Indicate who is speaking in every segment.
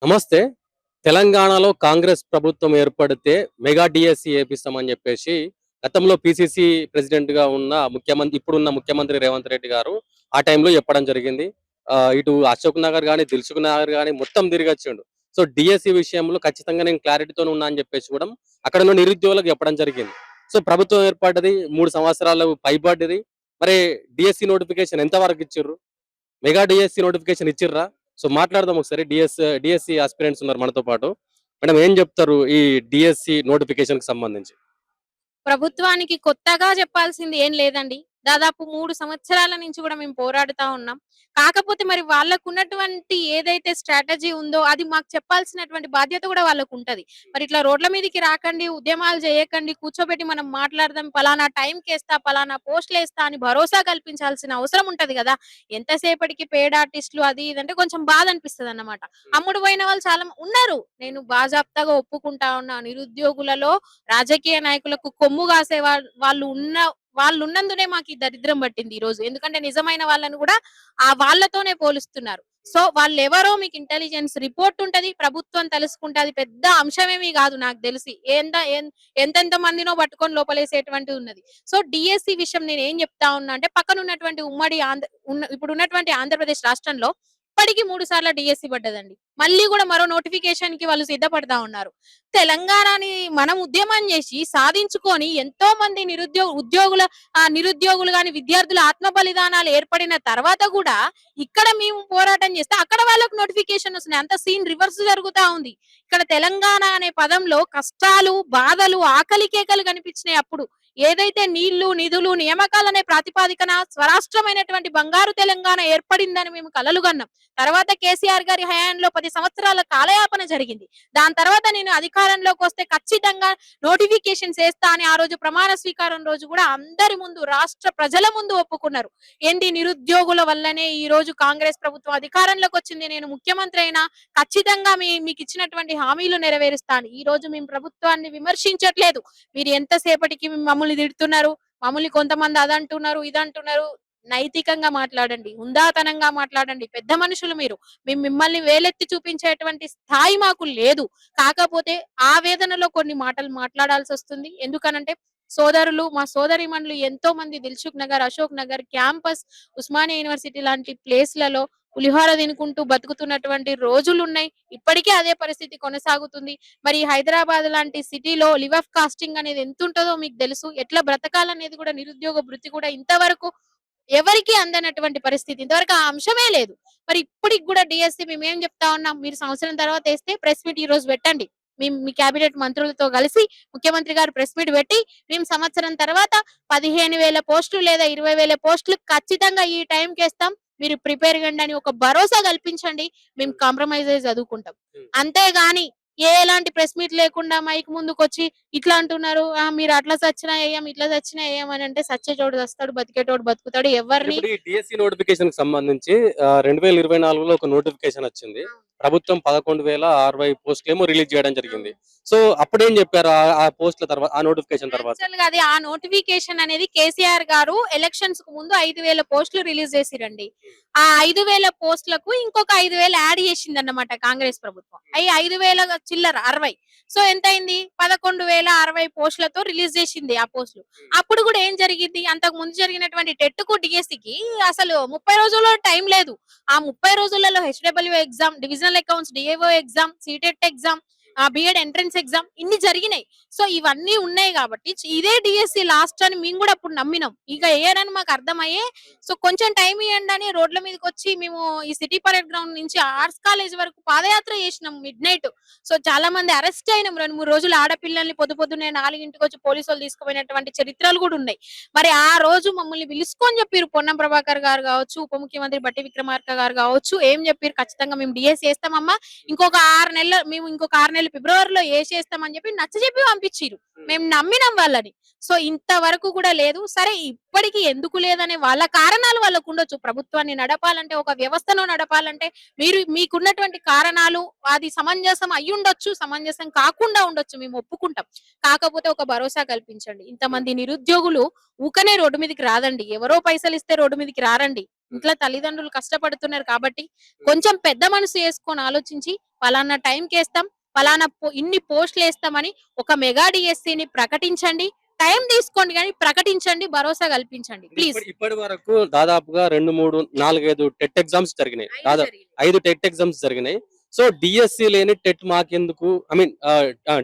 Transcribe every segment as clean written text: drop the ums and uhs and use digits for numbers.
Speaker 1: నమస్తే. తెలంగాణలో కాంగ్రెస్ ప్రభుత్వం ఏర్పడితే మెగా డీఎస్సీ ఏపిస్తామని జెప్పేసి గతంలో పీసీసీ ప్రెసిడెంట్‌గా ఉన్న ఇప్పుడున్న ముఖ్యమంత్రి రేవంత్ రెడ్డి గారు ఆ టైంలో చెప్పడం జరిగింది. ఇటు అశోక్ నగర్ గాని, దిల్సుఖ్ నగర్ గాని మొత్తం తిరిగొచ్చిండు. సో, డీఎస్సీ విషయంలో ఖచ్చితంగా నేను క్లారిటీతోనే ఉన్నా అని జెప్పేసి గూడా అక్కడ ఉన్న నిరుద్యోగులకు చెప్పడం జరిగింది. సో, ప్రభుత్వం ఏర్పడ్డది 3 సంవత్సరాలు పైబడ్డది. మరి డీఎస్సీ నోటిఫికేషన్ ఎంత వరకు ఇచ్చిర్రు? మెగా డీఎస్సీ నోటిఫికేషన్ ఇచ్చిర్రా? సో మాట్లాడదాం ఒకసారి. డీఎస్సీ ఆస్పిరెంట్స్ ఉన్నారు మనతో పాటు. మేడం ఏం చెప్తారు ఈ డీఎస్సీ నోటిఫికేషన్‌కి సంబంధించి?
Speaker 2: ప్రభుత్వానికి కొత్తగా చెప్పాల్సింది ఏం లేదండి. దాదాపు 3 సంవత్సరాల నుంచి గూడా మేము పోరాడుతా ఉన్నాం. కాకపోతే మరి వాళ్ళకున్నటువంటి ఏదైతే స్ట్రాటజీ ఉందో అది మాకు చెప్పాల్సినటువంటి బాధ్యత గూడా వాళ్ళకుంటది. మరి ఇట్లా రోడ్ల మీదకి రాకండి, ఉద్యమాలు జేయకండి, కూర్చోబెట్టి మనం మాట్లాడదాం, పలానా టైంకేస్తా, పలానా పోస్టులేస్తా అని భరోసా కల్పించాల్సిన అవసరం ఉంటది గదా! ఎంతసేపటికి పెయిడ్ ఆర్టిస్ట్‌లు అది ఇది అంటే కొంచెం బాధ అనిపిస్తదన్నమాట. అమ్ముడు పోయిన వాళ్ళు చాలా ఉన్నారు. నేను బాజాప్తాగా ఒప్పుకుంటా ఉన్నా. నిరుద్యోగులలో రాజకీయ నాయకులకు కొమ్ము కాసే వాళ్ళున్నందునే మాకు ఈ దరిద్రం పట్టింది ఈ రోజు. ఎందుకంటే నిజమైన వాళ్ళని కూడా వాళ్ళతోనే పోలుస్తున్నారు. సో వాళ్ళెవరో మీకు ఇంటెలిజెన్స్ రిపోర్ట్ ఉంటది. ప్రభుత్వం తెలుసుకుంటది. పెద్ద అంశమేమీ కాదు నాకు తెలిసి. ఎంతెంత మందినో పట్టుకొని లోపలేసేటువంటిది ఉన్నది. సో డీఎస్సీ విషయం నేను ఏం చెప్తా ఉన్నా అంటే పక్కనున్నటువంటి ఉమ్మడి ఇప్పుడున్నటువంటి ఆంధ్రప్రదేశ్ రాష్ట్రంలో ఇప్పటికి 3 సార్లు డీఎస్సీ పడ్డదండి. మళ్ళీ కూడా మరో నోటిఫికేషన్‌కి వాళ్ళు సిద్ధపడతా ఉన్నారు. తెలంగాణని మనం ఉద్యమం చేసి సాధించుకొని ఎంతో మంది నిరుద్యోగులు గాని విద్యార్థుల ఆత్మ బలిదానాలు ఏర్పడిన తర్వాత కూడా ఇక్కడ మేము పోరాటం చేస్తే అక్కడ వాళ్ళకు నోటిఫికేషన్ వస్తున్నాయి. అంత సీన్ రివర్స్ జరుగుతా ఉంది. ఇక్కడ తెలంగాణ అనే పదంలో కష్టాలు, బాధలు, ఆకలి కేకలు కనిపించినాయి అప్పుడు. ఏదైతే నీళ్లు, నిధులు, నియామకాలనే ప్రాతిపాదికన స్వరాష్ట్రమైనటువంటి బంగారు తెలంగాణ ఏర్పడిందని మేము కలలు కన్నాం. తర్వాత కేసీఆర్ గారి హయాంలో 10 సంవత్సరాల కాలయాపన జరిగింది. దాని తర్వాత నేను అధికారంలోకి వస్తే ఖచ్చితంగా నోటిఫికేషన్స్ వేస్తా అని ఆ రోజు ప్రమాణ స్వీకారం రోజు కూడా అందరి ముందు రాష్ట్ర ప్రజల ముందు ఒప్పుకున్నారు. ఏంటి నిరుద్యోగుల వల్లనే ఈ రోజు కాంగ్రెస్ ప్రభుత్వం అధికారంలోకి వచ్చింది. నేను ముఖ్యమంత్రి అయినా ఖచ్చితంగా మీకు ఇచ్చినటువంటి హామీలు నెరవేరుస్తాను. ఈ రోజు మేము ప్రభుత్వాన్ని విమర్శించట్లేదు. మీరు ఎంతసేపటికి మమ్మల్ని తిడుతున్నారు, మమ్మల్ని కొంతమంది అదంటున్నారు, ఇదంటున్నారు. నైతికంగా మాట్లాడండి, హుందాతనంగా మాట్లాడండి. పెద్ద మనుషులు మీరు. మేము మిమ్మల్ని వేలెత్తి చూపించేటువంటి స్థాయి మాకు లేదు. కాకపోతే ఆవేదనలో కొన్ని మాటలు మాట్లాడాల్సి వస్తుంది. ఎందుకనంటే మా సోదరీమణులు ఎంతో మంది దిల్సుఖ్ నగర్, అశోక్ నగర్ క్యాంపస్, ఉస్మానియా యూనివర్సిటీ లాంటి ప్లేస్‌లలో పులిహోర తినుకుంటూ బతుకుతున్నటువంటి రోజులున్నాయి. ఇప్పటికీ అదే పరిస్థితి కొనసాగుతుంది. మరి హైదరాబాద్ లాంటి సిటీలో లివ్ ఆఫ్ కాస్టింగ్ అనేది ఎంతుంటదో మీకు తెలుసు. ఎట్లా బ్రతకాలనేది కూడా నిరుద్యోగ భృతి కూడా ఇంతవరకు ఎవరికీ అందనటువంటి పరిస్థితి. ఇంతవరకు ఆ అంశమే లేదు. మరి ఇప్పటికి కూడా డీఎస్సీ మేమేం చెప్తా ఉన్నాం, మీరు సంవత్సరం తర్వాత ఏస్తే ప్రెస్ మీట్ ఈ రోజు పెట్టండి. మీ క్యాబినెట్ మంత్రులతో కలిసి ముఖ్యమంత్రి గారు ప్రెస్ మీట్ పెట్టి, మేము సంవత్సరం తర్వాత 15,000 పోస్టులు లేదా 20,000 పోస్టులు ఖచ్చితంగా ఈ టైంకేస్తాం. మీరు ప్రిపేర్ కండి అని ఒక భరోసా కల్పించండి. మేము కాంప్రమైజ్ అయ్యి చదువుకుంటాం. అంతేగాని ఎలాంటి ప్రెస్ మీట్ లేకుండా మైక్ ముందుకొచ్చి ఇట్లా అంటున్నారు. మీరు అట్లా సచ్చినా ఎయ్యం, ఇట్లా సచ్చినా ఎయ్యం అని అంటే సచ్చేటోడు సస్తాడు, బతికేటోడు బతుకుతాడు. ఎవరిని
Speaker 1: ఇప్పుడు ఈ డీఎస్సీ నోటిఫికేషన్‌కి సంబంధించి 2024లో ఒక నోటిఫికేషన్ వచ్చింది. ప్రభుత్వం 11,060 పోస్టులేమో రిలీజ్ చేయడం జరిగింది. సో అప్పుడేం చెప్పారు ఆ పోస్ట్‌ల తర్వాత, ఆ నోటిఫికేషన్ తర్వాత?
Speaker 2: యాక్చువల్‌గా అది ఆ నోటిఫికేషన్ అనేది కేసీఆర్ గారు ఎలక్షన్స్‌కు ముందు 5,000 పోస్టులు రిలీజ్ చేసిరండి. ఆ 5,000 పోస్టులకు ఇంకొక 5,000 యాడ్ చేసిందన్నమాట కాంగ్రెస్ ప్రభుత్వం. అయి 5,000 చిల్లర 60. సో ఎంతైంది? 11,060 పోస్టులతో రిలీజ్ చేసింది ఆ పోస్టులు. అప్పుడు కూడా ఏం జరిగింది? అంతకు ముందు జరిగినటువంటి టెట్‌కు, డీఎస్సీకి అసలు 30 రోజుల్లో టైం లేదు. ఆ 30 రోజులలో HW exam, divisional accounts, DAO exam, CTET exam, BEd entrance exam ఇన్ని జరిగినాయి. సో ఇవన్నీ ఉన్నాయి కాబట్టి ఇదే డీఎస్సీ లాస్ట్ అని మేము కూడా అప్పుడు నమ్మినాం. ఇక ఏయనని మాకు అర్థమయ్యే సో కొంచెం టైం ఇవ్వండి అని రోడ్ల మీదకి వచ్చి మేము ఈ సిటీ పరేడ్ గ్రౌండ్ నుంచి ఆర్ట్స్ కాలేజ్ వరకు పాదయాత్ర చేసినాం మిడ్‌నైట్. సో చాలా మంది అరెస్ట్ అయినాం. 2, 3 రోజులు ఆడపిల్లల్ని పొద్దున్నే 4కి వచ్చి పోలీసులు తీసుకుపోయినటువంటి చరిత్రలు కూడా ఉన్నాయి. మరి ఆ రోజు మమ్మల్ని పిలుచుకొని చెప్పిర్రు పొన్నం ప్రభాకర్ గారు కావచ్చు, ఉప ముఖ్యమంత్రి బట్టి విక్రమార్క గారు కావచ్చు. ఏం చెప్పిర్రు? ఖచ్చితంగా మేము డీఎస్సీ చేస్తామమ్మా. ఇంకొక 6 నెలలు ఫిబ్రవరిలో ఏసేస్తామని చెప్పి నచ్చజెప్పి పంపించిర్రు. మేము నమ్మినాం వాళ్ళని. సో ఇంతవరకు కూడా లేదు. సరే ఇప్పటికి ఎందుకు లేదనే వాళ్ళ కారణాలు వాళ్ళకు ఉండొచ్చు. ప్రభుత్వాన్ని నడపాలంటే, ఒక వ్యవస్థను నడపాలంటే మీకున్నటువంటి కారణాలు అది సమంజసం అయ్యుండొచ్చు, సమంజసం కాకుండా ఉండొచ్చు. మేము ఒప్పుకుంటాం. కాకపోతే ఒక భరోసా కల్పించండి. ఇంతమంది నిరుద్యోగులు ఊకనే రోడ్డు మీదకి రాదండి. ఎవరో పైసలు ఇస్తే రోడ్డు మీదకి రారండి. ఇంట్లో తల్లిదండ్రులు కష్టపడుతున్నారు కాబట్టి కొంచెం పెద్ద మనసు చేసుకొని ఆలోచించి పలానా టైంకి వేస్తాం, పలానా ఇన్ని పోస్టులు వేస్తామని ఒక మెగా డిఎస్సిని ప్రకటించండి. టైం తీసుకోండి కానీ ప్రకటించండి, భరోసా కల్పించండి ప్లీజ్.
Speaker 1: ఇప్పటి వరకు దాదాపుగా 2, 3, 4, 5 టెట్ ఎగ్జామ్స్ జరిగినాయి. దాదాపు 5 టెట్ ఎగ్జామ్స్ జరిగినాయి. సో డిఎస్సి లేని టెట్ మాకెందుకు, ఐ మీన్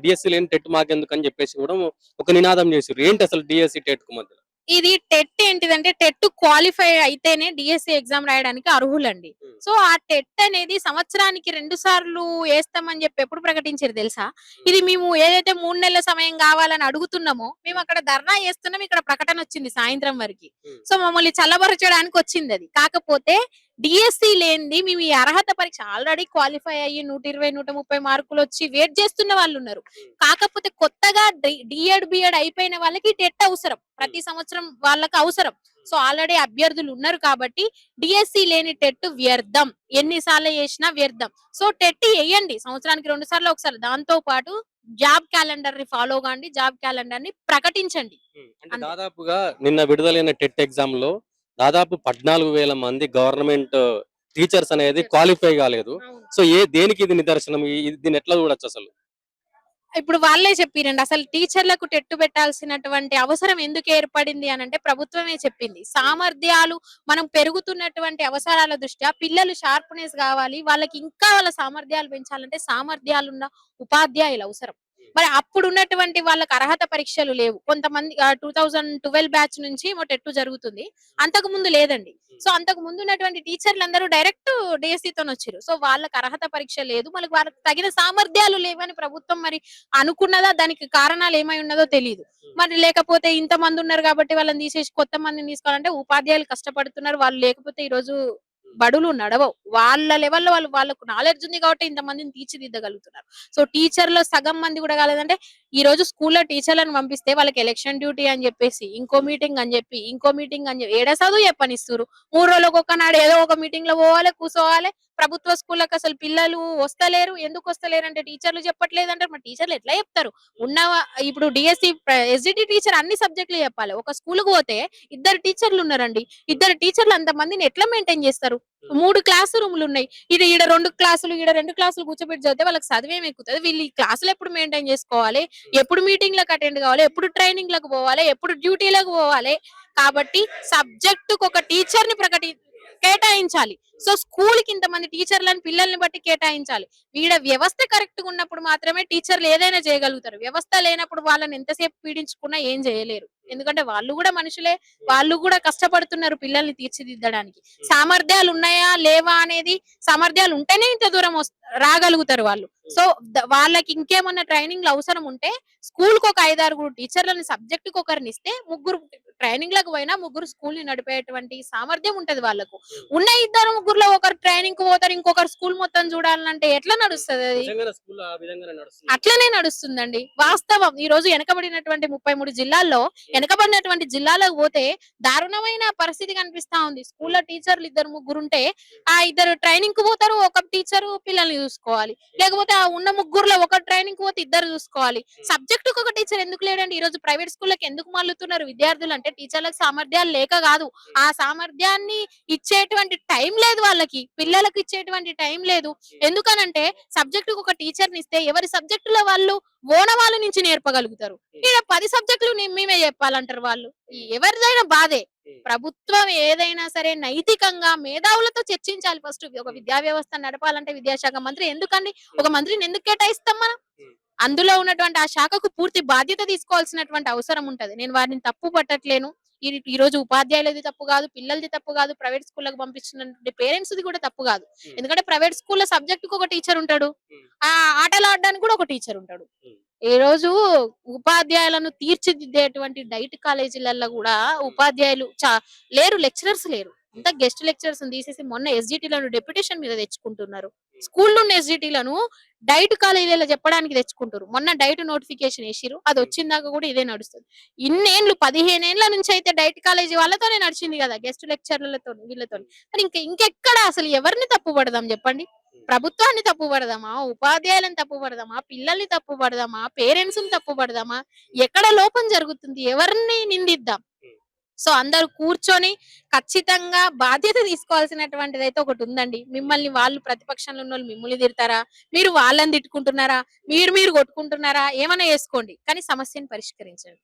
Speaker 1: డిఎస్సి లేని టెట్ మాకెందుకు అని చెప్పేసి కూడా ఒక నినాదం చేసారు. ఏంటి అసలు డిఎస్సి టెట్ కు మధ్య?
Speaker 2: ఇది టెట్ ఏంటిదంటే టెట్ క్వాలిఫై అయితేనే డిఎస్సి ఎగ్జామ్ రాయడానికి అర్హులండి. సో ఆ టెట్ అనేది సంవత్సరానికి 2 సార్లు వేస్తామని చెప్పి ఎప్పుడు ప్రకటించారు తెలుసా? ఇది మేము ఏదైతే 3 నెలల సమయం కావాలని అడుగుతున్నామో మేము అక్కడ ధర్నా చేస్తున్నాం, ఇక్కడ ప్రకటన వచ్చింది సాయంత్రం వరకు. సో మమ్మల్ని చల్లబరచడానికి వచ్చింది అది. కాకపోతే డిఎస్సి లేనిది మేము ఈ అర్హత పరీక్ష ఆల్రెడీ క్వాలిఫై అయ్యి 120, 130 మార్కులు వచ్చి వెయిట్ చేస్తున్న వాళ్ళు ఉన్నారు. కాకపోతే కొత్తగా డిఎడ్ బిఎడ్ అయిపోయిన వాళ్ళకి టెట్ అవసరం, ప్రతి సంవత్సరం వాళ్ళకి అవసరం. సో ఆల్రెడీ అభ్యర్థులు ఉన్నారు కాబట్టి డిఎస్సి లేని టెట్ వ్యర్థం, ఎన్నిసార్లు చేసినా వ్యర్థం. సో టెట్ వేయండి, సంవత్సరానికి 2 సార్లు ఒకసారి. దాంతో పాటు జాబ్ క్యాలెండర్ ని ఫాలో కాండి, జాబ్ క్యాలెండర్ ని ప్రకటించండి.
Speaker 1: అంటే దాదాపుగా నిన్న విడుదలైన టెట్ ఎగ్జామ్ లో దాదాపు 14,000 మంది గవర్నమెంట్ టీచర్స్ అనేది క్వాలిఫై కాలేదు. సో దేనికి ఇది నిదర్శనం? దీన్ని ఎట్లా చూడొచ్చు అసలు?
Speaker 2: ఇప్పుడు వాళ్ళే చెప్పిరండి. అసలు టీచర్లకు టెట్టు పెట్టాల్సినటువంటి అవసరం ఎందుకు ఏర్పడింది అనంటే ప్రభుత్వమే చెప్పింది. సామర్థ్యాలు మనం పెరుగుతున్నటువంటి అవసరాల దృష్ట్యా పిల్లలు షార్ప్‌నెస్ కావాలి. వాళ్ళకి ఇంకా వాళ్ళ సామర్థ్యాలు పెంచాలంటే సామర్థ్యాలున్న ఉపాధ్యాయులు అవసరం. మరి అప్పుడున్నటువంటి వాళ్ళకి అర్హత పరీక్షలు లేవు. కొంతమంది 2012 బ్యాచ్ నుంచి టెట్టు జరుగుతుంది. అంతకు ముందు లేదండి. సో అంతకు ముందు ఉన్నటువంటి టీచర్లందరూ డైరెక్ట్ డిఎస్సితోనొచ్చిర్రు. సో వాళ్ళకి అర్హత పరీక్ష లేదు. వాళ్ళకి తగిన సామర్థ్యాలు లేవని ప్రభుత్వం మరి అనుకున్నదా? దానికి కారణాలు ఏమై ఉన్నదో తెలీదు. మరి లేకపోతే ఇంతమంది ఉన్నారు కాబట్టి వాళ్ళని తీసేసి కొత్త మందిని తీసుకోవాలంటే ఉపాధ్యాయులు కష్టపడుతున్నారు. వాళ్ళు లేకపోతే ఈరోజు బడులు నడవవు. వాళ్ళ లెవెల్‌లో వాళ్ళకు నాలెడ్జ్ ఉంది కాబట్టి ఇంతమందిని తీర్చిదిద్దగలుగుతున్నారు. సో టీచర్‌లో సగం మంది కూడా కాలేదంటే ఈ రోజు స్కూల్‌లో టీచర్‌లను పంపిస్తే వాళ్ళకి ఎలక్షన్ డ్యూటీ అని చెప్పేసి, ఇంకో మీటింగ్ అని చెప్పి, ఇంకో మీటింగ్ అని చెప్పి ఏడ చదువు చెప్పనిస్తుర్రు. 3 రోజులకు ఒక్కనాడు ఏదో ఒక మీటింగ్‌లో పోవాలి, కూసోవాలి. ప్రభుత్వ స్కూళ్ళకి అసలు పిల్లలు వస్తలేరు. ఎందుకు వస్తలేరంటే టీచర్లు చెప్పట్లేదంటారు. మరి టీచర్లు ఎట్లా చెప్తారు? ఇప్పుడు డిఎస్సి ఎస్జిటి టీచర్ అన్ని సబ్జెక్టులు చెప్పాలి. ఒక స్కూల్‌కి పోతే 2 టీచర్లు ఉన్నారండి. 2 టీచర్లు అంతమందిని ఎట్లా మెయింటైన్ చేస్తారు? 3 క్లాస్ రూమ్‌లు ఉన్నాయి. ఈడ 2 క్లాసులు, ఈడ 2 క్లాసులు కూర్చోబెట్టి చదివితే వాళ్ళకి చదువేం ఎక్కుతది? వీళ్ళు ఈ క్లాసులు ఎప్పుడు మెయింటైన్ చేసుకోవాలి? ఎప్పుడు మీటింగ్‌లకు అటెండ్ కావాలి? ఎప్పుడు ట్రైనింగ్‌లకు పోవాలి? ఎప్పుడు డ్యూటీలకు పోవాలి? కాబట్టి సబ్జెక్టుకు ఒక టీచర్‌ని కేటాయించాలి. సో స్కూల్‌కి ఇంతమంది టీచర్లను పిల్లల్ని బట్టి కేటాయించాలి. ఈడ వ్యవస్థ కరెక్ట్‌గా ఉన్నప్పుడు మాత్రమే టీచర్లు ఏదైనా చేయగలుగుతారు. వ్యవస్థ లేనప్పుడు వాళ్ళని ఎంతసేపు పీడించుకున్నా ఏం చేయలేరు. ఎందుకంటే వాళ్ళు కూడా మనుషులే. వాళ్ళు కూడా కష్టపడుతున్నారు పిల్లల్ని తీర్చిదిద్దడానికి. సామర్థ్యాలు ఉన్నాయా లేవా అనేది, సామర్థ్యాలు ఉంటేనే ఇంత దూరం రాగలుగుతారు వాళ్ళు. సో వాళ్ళకి ఇంకేమన్నా ట్రైనింగ్‌లు అవసరం ఉంటే స్కూల్‌కి ఒక 5, 6 టీచర్లని సబ్జెక్ట్‌కి ఒకరిని ఇస్తే ముగ్గురు ట్రైనింగ్‌లకు పోయినా ముగ్గురు స్కూల్‌ని నడిపేటువంటి సామర్థ్యం ఉంటది వాళ్ళకు. ఉన్న 2, 3లో ఒకరు ట్రైనింగ్‌కి పోతారు, ఇంకొకరు స్కూల్ మొత్తం చూడాలంటే ఎట్లా నడుస్తది అది? అట్లనే నడుస్తుందండి. వాస్తవం. ఈ రోజు వెనకబడినటువంటి 33 జిల్లాల్లో వెనకబడినటువంటి జిల్లాలకు పోతే దారుణమైన పరిస్థితి కనిపిస్తా ఉంది. స్కూల్లో టీచర్లు 2, 3 ఉంటే ఆ 2 ట్రైనింగ్ కు పోతారు, ఒక టీచరు పిల్లల్ని చూసుకోవాలి. లేకపోతే ఆ ఉన్న ముగ్గురులో ఒక ట్రైనింగ్ కు పోతే 2 చూసుకోవాలి. సబ్జెక్టుకు ఒక టీచర్ ఎందుకు లేడండి? ఈ రోజు ప్రైవేట్ స్కూళ్ళకి ఎందుకు మల్లుతున్నారు విద్యార్థులు అంటే టీచర్లకు సామర్థ్యాలు లేక కాదు. ఆ సామర్థ్యాన్ని ఇచ్చేటువంటి టైం లేదు వాళ్ళకి. పిల్లలకు ఇచ్చేటువంటి టైం లేదు. ఎందుకనంటే సబ్జెక్టుకు ఒక టీచర్‌ని ఇస్తే ఎవరి సబ్జెక్టులో వాళ్ళు ఓనమాల నుంచి నేర్పగలుగుతారు. ఈడ 10 సబ్జెక్టులు మేమే చెప్పాలంటారు వాళ్ళు. ఎవరిదైనా బాధే. ప్రభుత్వం ఏదైనా సరే నైతికంగా మేధావులతో చర్చించాలి ఫస్ట్. ఒక విద్యా వ్యవస్థ నడపాలంటే విద్యాశాఖ మంత్రి ఎందుకండి? ఒక మంత్రిని ఎందుకు కేటాయిస్తాం మనం? అందులో ఉన్నటువంటి ఆ శాఖకు పూర్తి బాధ్యత తీసుకోవాల్సినటువంటి అవసరం ఉంటది. నేను వారిని తప్పు పట్టట్లేను. ఈ రోజు ఉపాధ్యాయులది తప్పు కాదు, పిల్లలది తప్పు కాదు, ప్రైవేట్ స్కూల్‌లకు పంపించినటువంటి పేరెంట్స్‌ది కూడా తప్పు కాదు. ఎందుకంటే ప్రైవేట్ స్కూల్‌లో సబ్జెక్ట్‌కి ఒక టీచర్ ఉంటాడు. ఆటలు ఆడడానికి కూడా ఒక టీచర్ ఉంటాడు. ఈ రోజు ఉపాధ్యాయులను తీర్చిదిద్దేటువంటి డైట్ కాలేజీలలో కూడా ఉపాధ్యాయులు లేరు, లెక్చరర్స్ లేరు. అంతా గెస్ట్ లెక్చరర్స్ తీసేసి మొన్న ఎస్జిటిలను డెప్యుటేషన్ మీద తెచ్చుకుంటున్నారు. స్కూల్లో ఉన్న ఎస్జిటిలను డైట్ కాలేజీలలో చెప్పడానికి తెచ్చుకుంటారు. మొన్న డైట్ నోటిఫికేషన్ వేసిరు, అది వచ్చిందాక కూడా ఇదే నడుస్తుంది. ఇన్నేళ్లు 15 ఏళ్ల నుంచి అయితే డైట్ కాలేజీ వాళ్ళతోనే నడిచింది కదా, గెస్ట్ లెక్చర్లతో వీళ్ళతో. మరి ఇంకెక్కడ అసలు ఎవరిని తప్పు పడదాం చెప్పండి? ప్రభుత్వాన్ని తప్పు పడదామా? ఉపాధ్యాయులను తప్పు పడదామా? పిల్లల్ని తప్పు పడదామా? పేరెంట్స్ ని తప్పు పడదామా? ఎక్కడ లోపం జరుగుతుంది? ఎవరిని నిందిద్దాం? సో అందరూ కూర్చొని ఖచ్చితంగా బాధ్యత తీసుకోవాల్సినటువంటిది అయితే ఒకటి ఉందండి. మిమ్మల్ని వాళ్ళు ప్రతిపక్షంలో ఉన్నోళ్ళు మిమ్మల్ని తిడతారా? మీరు వాళ్ళని తిట్టుకుంటున్నారా? మీరు కొట్టుకుంటున్నారా? ఏమన్నా చేసుకోండి. కానీ సమస్యను పరిష్కరించండి.